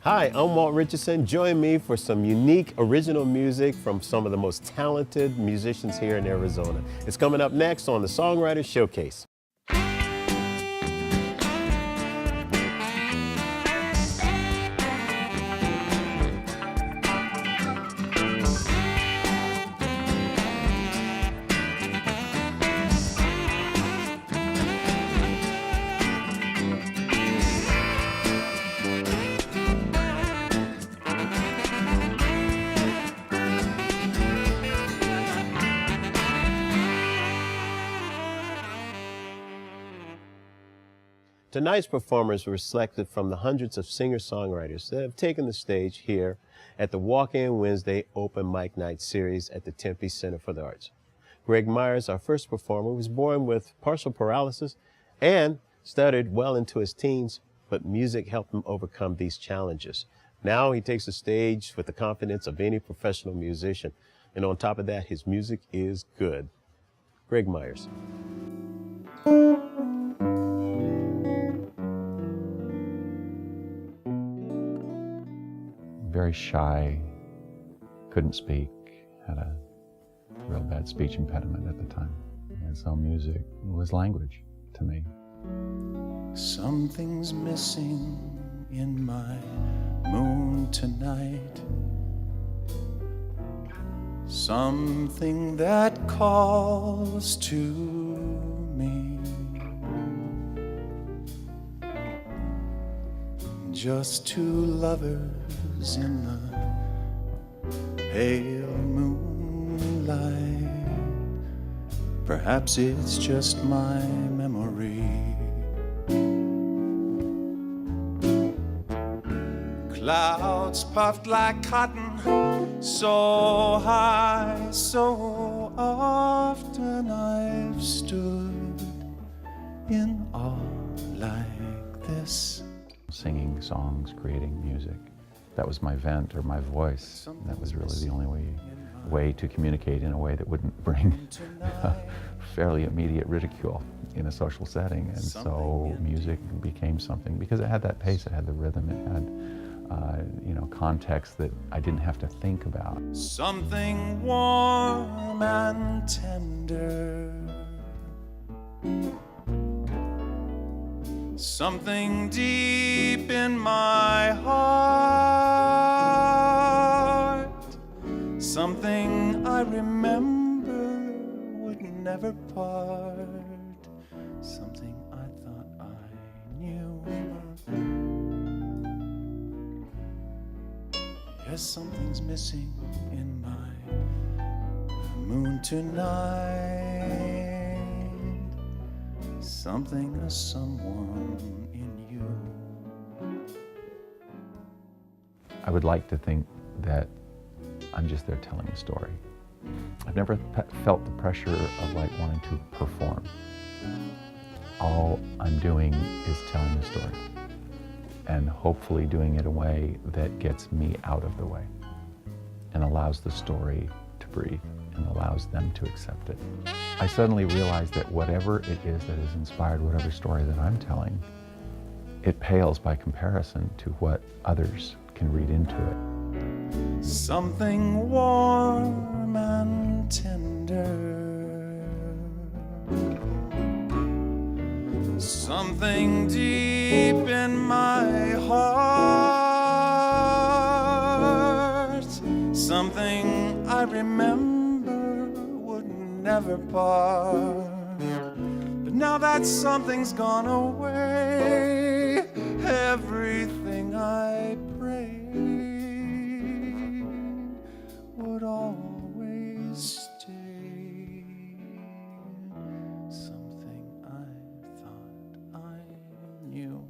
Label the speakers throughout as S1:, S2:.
S1: Hi, I'm Walt Richardson. Join me for some unique original music from some of the most talented musicians here in Arizona. It's coming up next on the Songwriters Showcase. Tonight's performers were selected from the hundreds of singer-songwriters that have taken the stage here at the Walk-In Wednesday Open Mic Night series at the Tempe Center for the Arts. Gregg Myers, our first performer, was born with partial paralysis and stuttered well into his teens, but music helped him overcome these challenges. Now he takes the stage with the confidence of any professional musician. And on top of that, his music is good. Gregg Myers.
S2: Very shy, couldn't speak, had a real bad speech impediment at the time. And so music was language to me.
S3: Something's missing in my moon tonight. Something that calls to me. Just two lovers in the pale moonlight. Perhaps it's just my memory. Clouds puffed like cotton, so high, so often I've stood in awe like this.
S2: Singing songs, creating music. That was my vent or my voice. That was really the only way to communicate in a way that wouldn't bring fairly immediate ridicule in a social setting. And so music became something, because it had that pace, it had the rhythm, it had context that I didn't have to think about.
S3: Something warm and tender. Something deep in my heart. Something I remember would never part. Something I thought I knew. Yes, something's missing in my moon tonight. Something or someone in you.
S2: I would like to think that I'm just there telling a story. I've never felt the pressure of wanting to perform. All I'm doing is telling a story, and hopefully doing it in a way that gets me out of the way and allows the story to breathe and allows them to accept it. I suddenly realized that whatever it is that has inspired whatever story that I'm telling, it pales by comparison to what others can read into it.
S3: Something warm and tender. Something deep in my heart. Something I remember would never part. But now that something's gone away, everything I prayed would always stay. Something I thought I knew.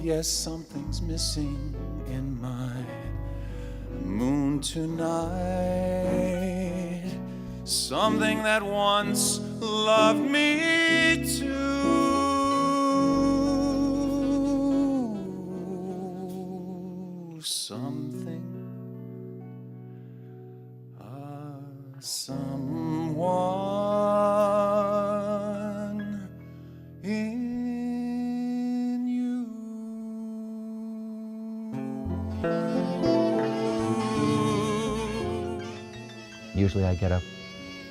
S3: Yes, something's missing in my moon tonight. Something that once loved me too. Something, someone in
S2: Usually I get up,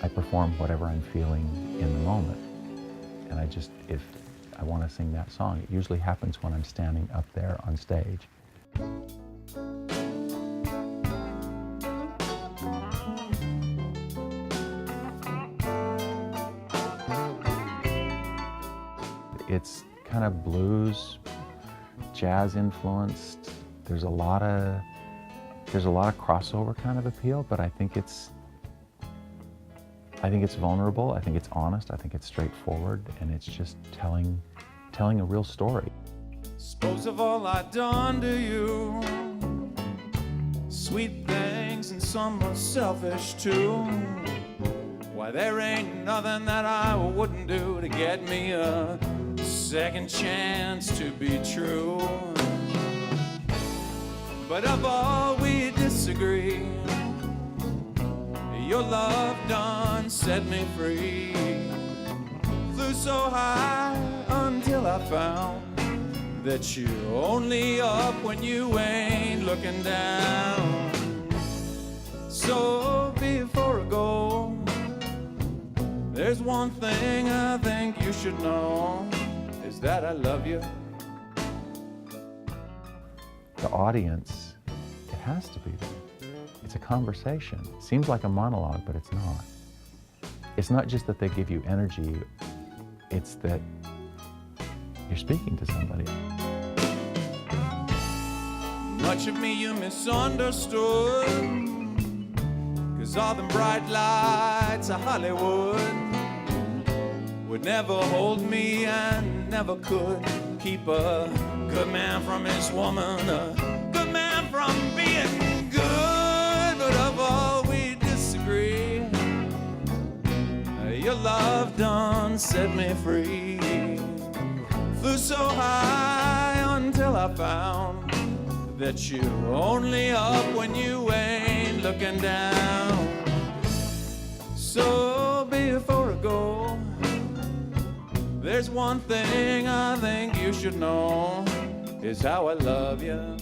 S2: I perform whatever I'm feeling in the moment. And if I want to sing that song, it usually happens when I'm standing up there on stage. It's kind of blues, jazz influenced. There's a lot of crossover kind of appeal, but I think it's vulnerable, I think it's honest, I think it's straightforward, and it's just telling a real story.
S3: Suppose of all I've done to you, sweet things and some are selfish too. Why, there ain't nothing that I wouldn't do to get me a second chance to be true. But of all we disagree, your love done set me free. Flew so high until I found that you're only up when you ain't looking down. So before I go, there's one thing I think you should know, is that I love you.
S2: The audience, it has to be there. It's a conversation. It seems like a monologue, but it's not. It's not just that they give you energy, it's that you're speaking to somebody.
S3: Much of me you misunderstood, 'cause all them bright lights of Hollywood would never hold me and never could keep a good man from his woman, a good man from being good. But of all we disagree, your love done set me free. Flew so high until I found that you're only up when you ain't looking down. So before I go, there's one thing I think you should know, is how I love you.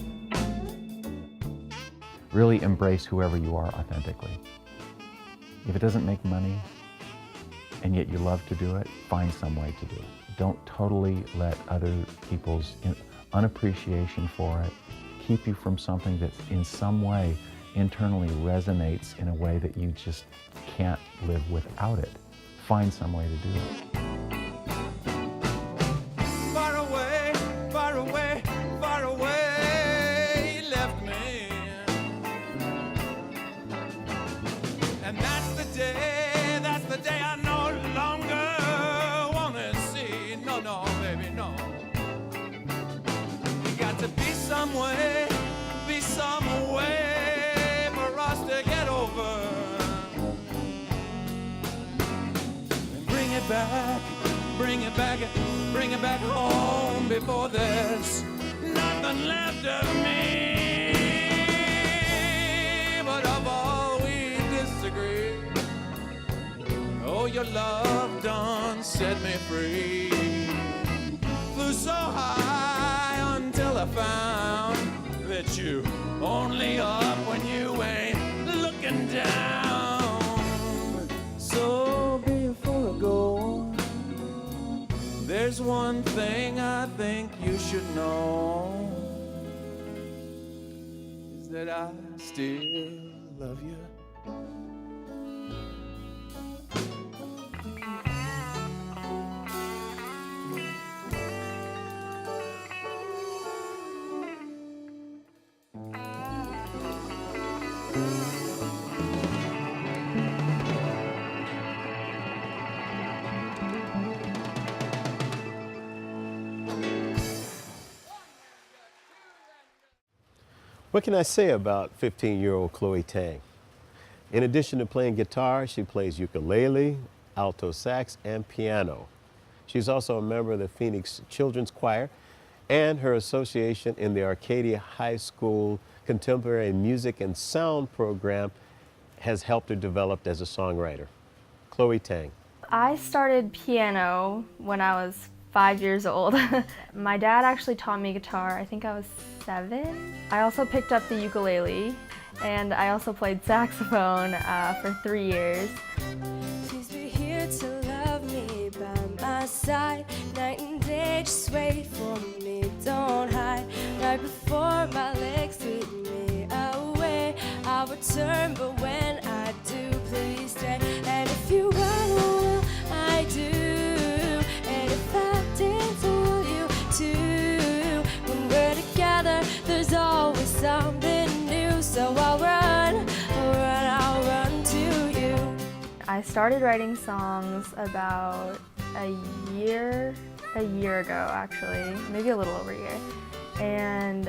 S2: Really embrace whoever you are authentically. If it doesn't make money, and yet you love to do it, find some way to do it. Don't totally let other people's unappreciation for it keep you from something that in some way internally resonates in a way that you just can't live without it. Find some way to do it.
S3: Far away, far away, far away, you left me. And that's the day I no longer wanna see. No, no, baby, no. You got to be some way for us to get over. And bring it back, bring it back, bring it back home before there's nothing left of me. But of all we disagree, oh, your love done set me free. Flew so high until I found that you only up when you ain't looking down. So before I go, there's one thing I think you should know, is that I still love you.
S1: What can I say about 15-year-old Chloe Tang? In addition to playing guitar, she plays ukulele, alto sax, and piano. She's also a member of the Phoenix Children's Choir, and her association in the Arcadia High School Contemporary Music and Sound program has helped her develop as a songwriter. Chloe Tang.
S4: I started piano when I was 5 years old. My dad actually taught me guitar, I think I was 7. I also picked up the ukulele, And I also played saxophone for 3 years.
S5: Please be here to love me by my side. Night and day, just wait for me, don't hide. Right before my legs sweep me away, I'll return, but when I do, please stay. And if you run, will I do? And if I dance, will you too? When we're together, there's always something new. So I'll run, I'll run to you.
S4: I started writing songs about a year ago, actually, maybe a little over a year. And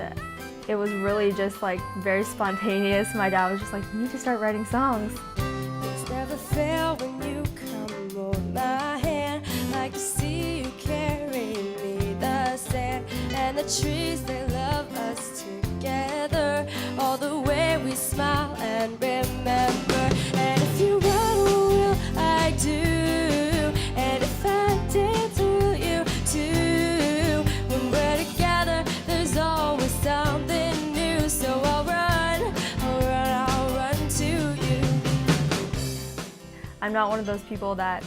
S4: it was really just like very spontaneous. My dad was just like, you need to start writing songs.
S5: Things never fail when you come hold my hand. Like to see you carry me the sand, and the trees, they love us together, all the way we smile and remember. And if you run, will I do? And if I dance, will you too? When we're together, there's always something new. So I'll run, I'll run to you.
S4: I'm not one of those people that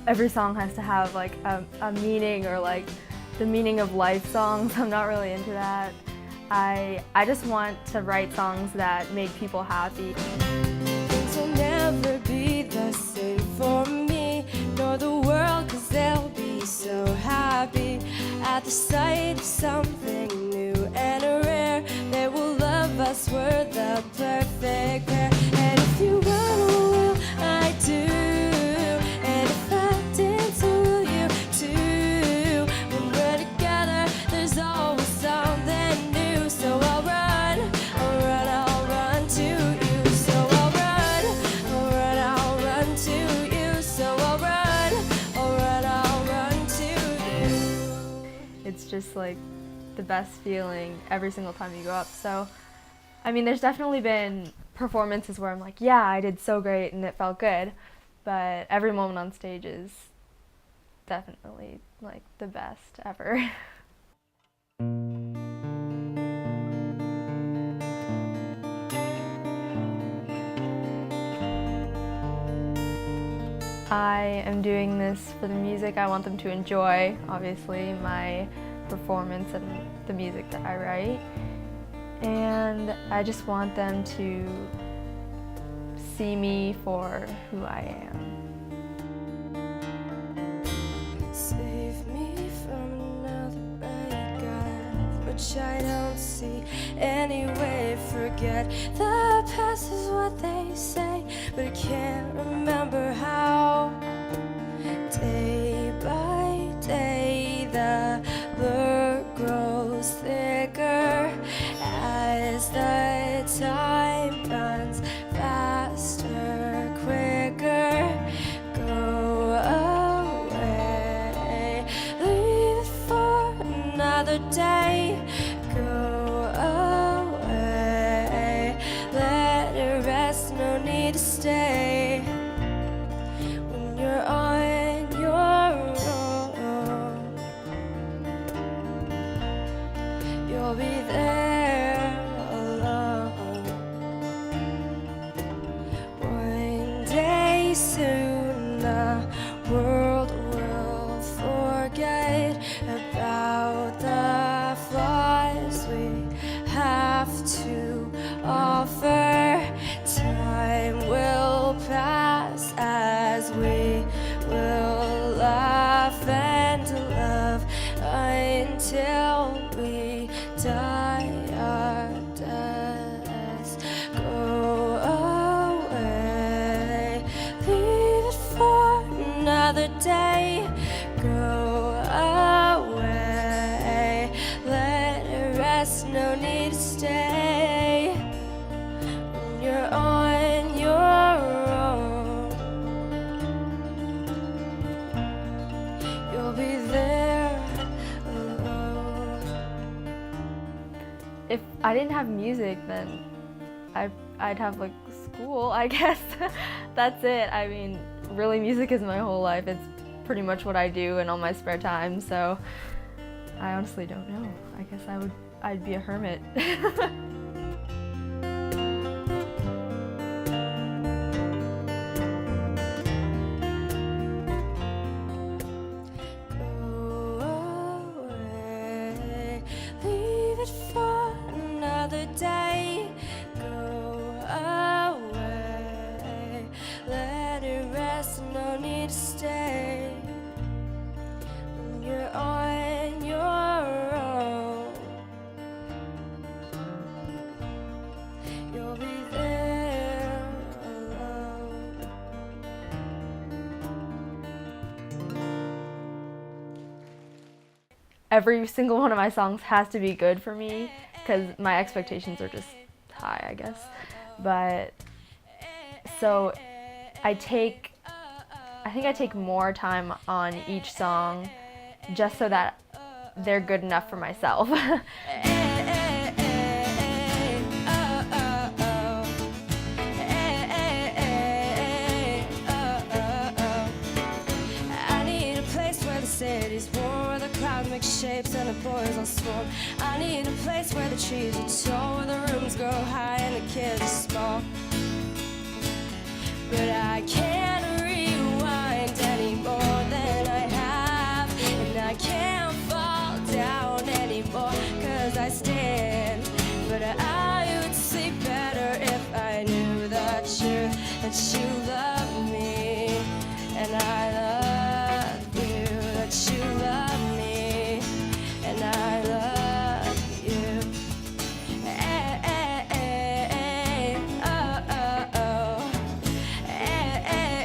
S4: every song has to have like a meaning, or like the meaning of life songs. I'm not really into that. I just want to write songs that make people happy.
S5: Things will never be the same for me, nor the world, 'cause they'll be so happy at the sight of something new and rare. They will love us, we're the perfect pair. And if you run, will I do? And if I dance, will you too? When we're together, there's always something new. So I'll run, I'll run to you. So I'll run, I'll run to you. So I'll run, I'll run to you.
S4: It's just like the best feeling every single time you go up. So, I mean, there's definitely been performances where I'm like, yeah, I did so great and it felt good. But every moment on stage is definitely like the best ever. I am doing this for the music. I want them to enjoy, obviously, my performance and the music that I write. And I just want them to see me for who I am.
S5: Save me from another breakup, which I don't see anyway. Forget the past is what they say, but I can't remember how. Day by day, the blur grows thicker as the time runs faster, quicker. Go away, leave it for another day. Go away, let it rest, no need to stay. When you're on your own, you'll be there alone. One day soon the world will forget about the flaws we have to offer. Time will pass as we will laugh and love until we die our deaths. Go away, leave it for another day. Go away, let it rest, no need to stay. When you're on your own, you'll be there alone.
S4: If I didn't have music, then I'd have like school, I guess. That's it. I mean, really, music is my whole life. It's pretty much what I do in all my spare time, so I honestly don't know. I guess I'd be a hermit.
S5: another day go away. Let it rest, no need to stay. When you're on your own, you'll be there alone.
S4: Every single one of my songs has to be good for me because my expectations are just high, I guess. But so I think I take more time on each song just so that they're good enough for myself.
S5: Cities warm, where the clouds make shapes and the boys all swarm. I need a place where the trees are tall, where the rooms grow high and the kids are small. But I can't rewind any more than I have, and I can't fall down anymore, 'cause I stand. But I would sleep better if I knew the truth, that you love me, and I love that you love me, and I love you. Hey, hey, hey, oh, oh, oh. Hey, hey,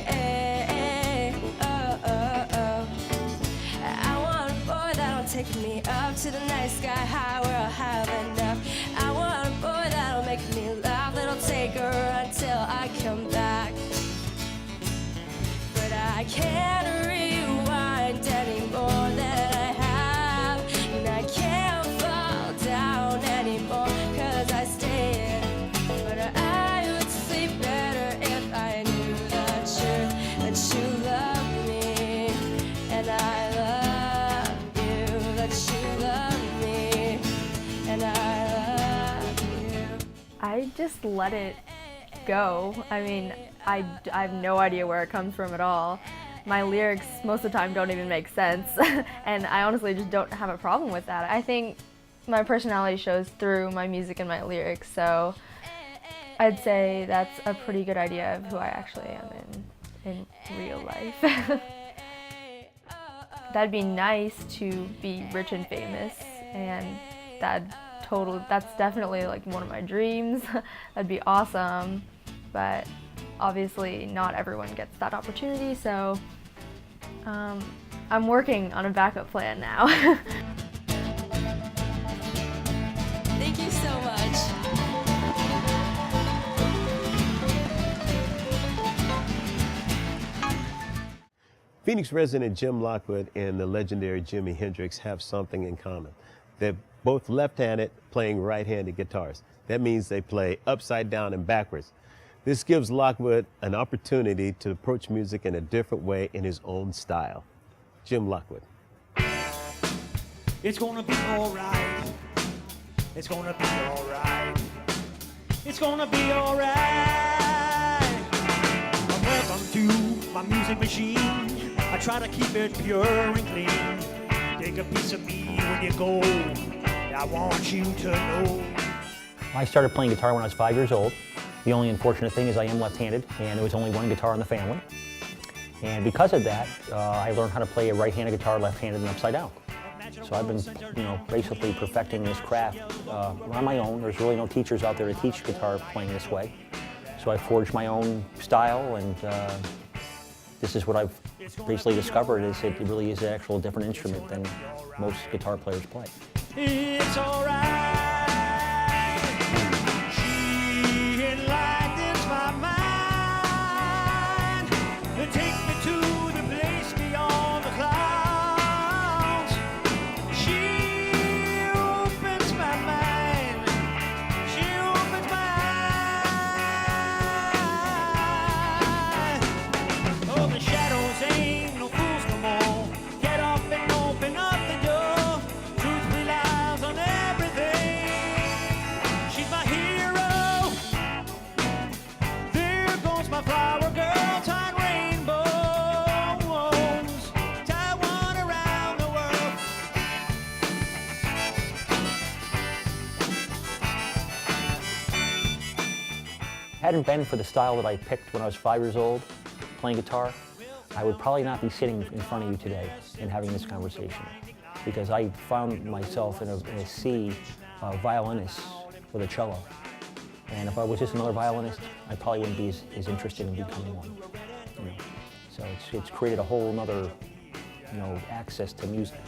S5: hey, oh, oh, oh. I want a boy that'll take me up to the night sky high where I'll have enough. I want a boy that'll make me laugh, that'll take her until I come back. But I can't rewind any more than I have, and I can't fall down anymore, 'cause I stayed. But I would sleep better if I knew the truth, that you love me, and I love you, that you love me, and I love you.
S4: I just let it go. I mean, I have no idea where it comes from at all. My lyrics most of the time don't even make sense, and I honestly just don't have a problem with that. I think my personality shows through my music and my lyrics, so I'd say that's a pretty good idea of who I actually am in real life. That'd be nice to be rich and famous, and that's definitely like one of my dreams. That'd be awesome, but obviously not everyone gets that opportunity, so I'm working on a backup plan now.
S5: Thank you so much.
S1: Phoenix resident Jim Lockwood and the legendary Jimi Hendrix have something in common. They're both left-handed, playing right-handed guitars. That means they play upside down and backwards. This gives Lockwood an opportunity to approach music in a different way in his own style. Jim Lockwood.
S6: It's gonna be alright. It's gonna be alright. It's gonna be alright. Welcome to my music machine. I try to keep it pure and clean. Take a piece of me when you go. I want you to know.
S7: I started playing guitar when I was 5 years old. The only unfortunate thing is I am left-handed, and there was only one guitar in the family. And because of that, I learned how to play a right-handed guitar, left-handed, and upside down. So I've been, basically perfecting this craft on my own. There's really no teachers out there to teach guitar playing this way. So I forged my own style, and this is what I've basically discovered, is it really is an actual different instrument than most guitar players play.
S6: It's alright. She enlightens my mind. Take me to the place beyond the clouds. She opens my mind. She opens my eyes. Oh, the shadows ain't no fools no more. Get up and open up the door. Truth relies on everything.
S7: hadn't been for the style that I picked when I was 5 years old, playing guitar, I would probably not be sitting in front of you today and having this conversation, because I found myself in a sea of violinists with a cello. And if I was just another violinist, I probably wouldn't be as interested in becoming one. You know? So it's created a whole other, access to music.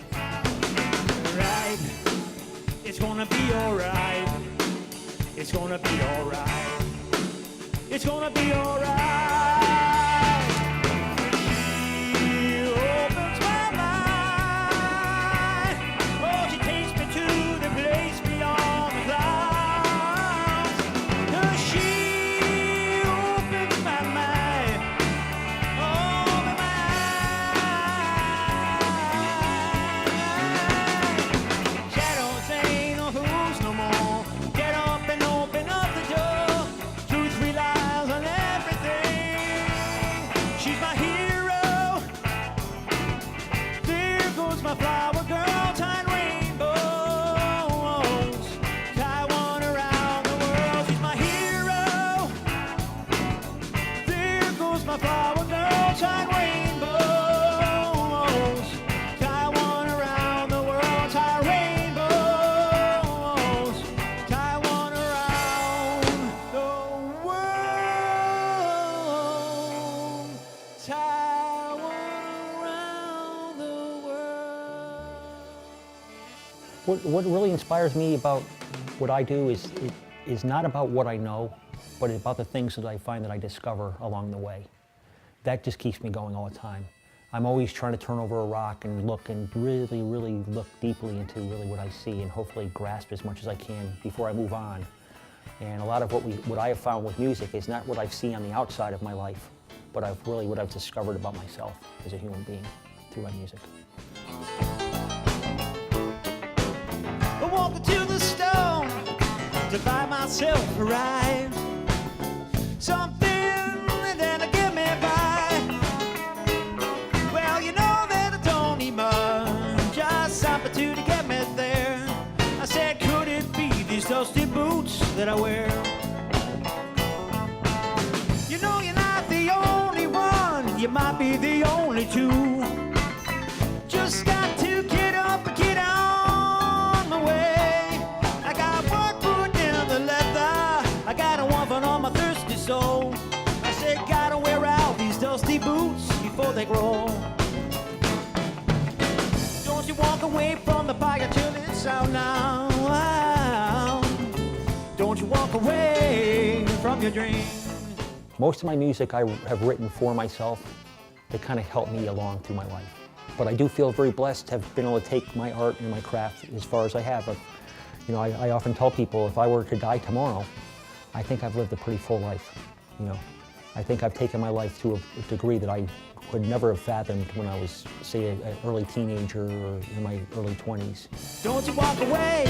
S6: Right. It's gonna be alright. It's gonna be alright. It's gonna be alright. She opens my mind. Oh, she takes me to the place beyond the clouds. Oh, she opens my mind. Oh, my mind. Shadows ain't no fools no more. Get up and open up the door. Truth relies on everything. She's my hero. There goes my flower girl, tying rainbows. Tie one around the world. She's my hero. There goes my flower girl, tying rainbows. Tie one around the world, tie rainbows. Tie one around the world. Tie one around the world.
S7: What really inspires me about what I do is not about what I know, but about the things that I find that I discover along the way. That just keeps me going all the time. I'm always trying to turn over a rock and look and really, really look deeply into really what I see and hopefully grasp as much as I can before I move on. And a lot of what I have found with music is not what I've seen on the outside of my life, but what I've discovered about myself as a human being through my music.
S6: I walked to the stone to buy myself a ride. Something that'll get me by. Well, you know that I don't need much, just something to get me there. I said, could it be these dusty boots that I wear? You know you're not the only one, you might be the only two. Just got to get up and get on my way. I got work put in the leather, I got a woman on my thirsty soul. I said, gotta wear out these dusty boots before they grow. Don't you walk away from the fire till it's out now. Don't you walk away from your dream.
S7: Most of my music I have written for myself to kind of help me along through my life. But I do feel very blessed to have been able to take my art and my craft as far as I have. I often tell people if I were to die tomorrow, I think I've lived a pretty full life. I think I've taken my life to a degree that I could never have fathomed when I was, say, an early teenager or in my early 20s.
S6: Don't you walk away.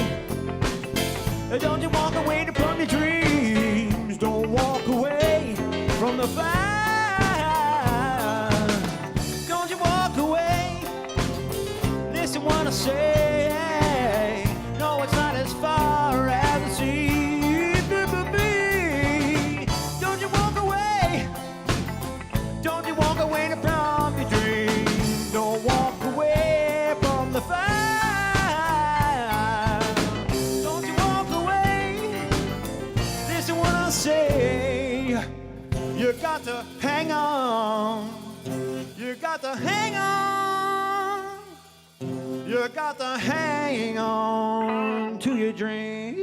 S6: Don't you walk away from your dreams. Don't walk away from the fire. Don't you walk away. Listen what I say. No, it's not as far as it seems. Don't you walk away. Don't you walk away from your dreams. Don't walk away from the fire. Don't you walk away. Listen what I say. You got to hang on. You got to hang on. You got to hang on to your dream.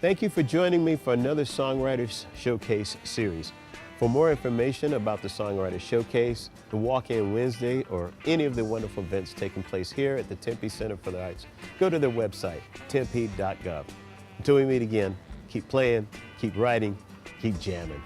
S1: Thank you for joining me for another Songwriters Showcase series. For more information about the Songwriters Showcase, the Walk-In Wednesday, or any of the wonderful events taking place here at the Tempe Center for the Arts, go to their website, tempe.gov. Until we meet again, keep playing, keep writing, keep jamming.